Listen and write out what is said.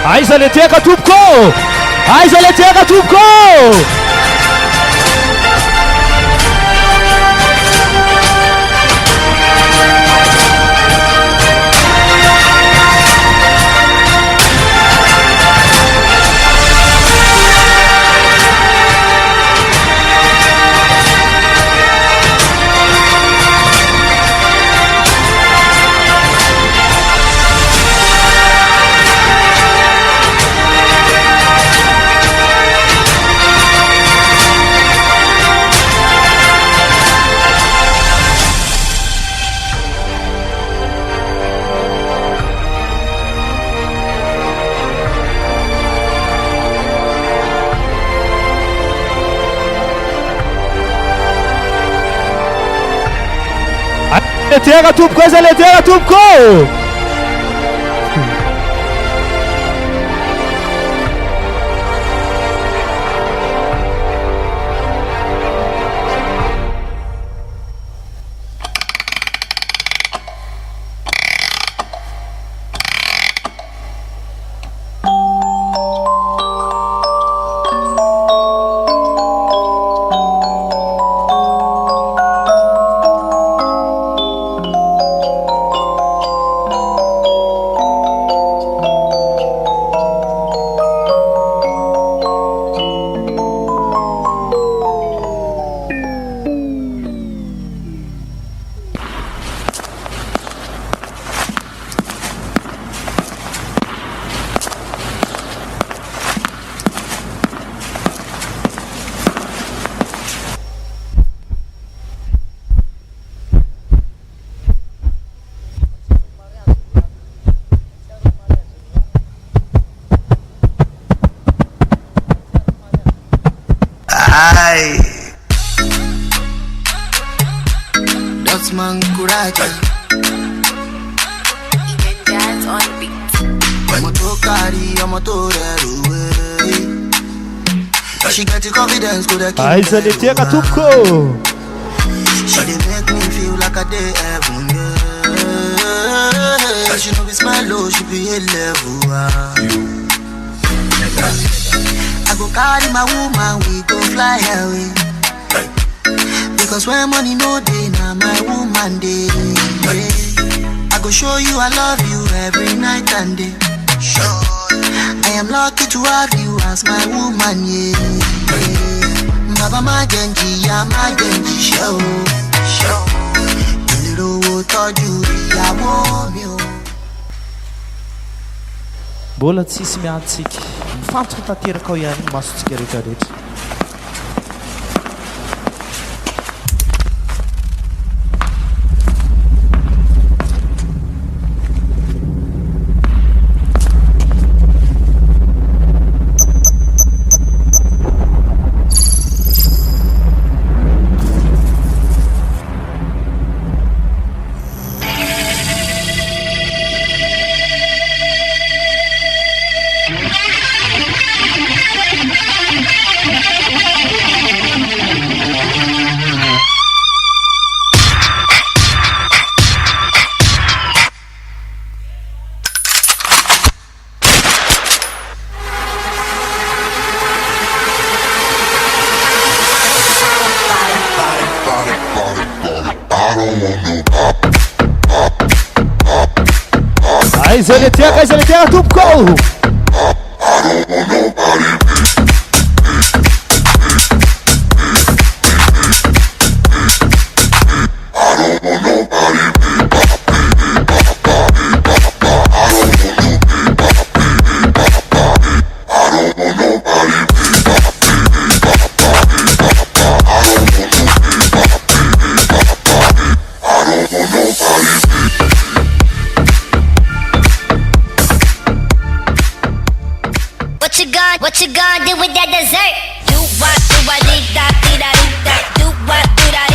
Aiza leteka tompoko, aiza leteka tompoko. Letega tompoko, aiza letega tompoko. Dutchman Kuraja. Even dance on beat. Motokari, she got the confidence, could I keep Aiza letega tompoko. She dey make me feel like a day heaven, yeah. She know it's my low, she be a level. I go carry my woman, we go fly away. Because when money no day, now my woman day. I go show you I love you every night and day. I am lucky to have you as my woman, yeah. Baba my genji, yeah, my genji show. Little told you, yeah, warm you. Mbola tsisy miantsika, mifantoka tanteraka ao ihany masotsika rehetrarehetra. Aiza letega tompoko. What you gonna do with that dessert? Do what, do I, dee da, dee da, dee da. Do what, do da.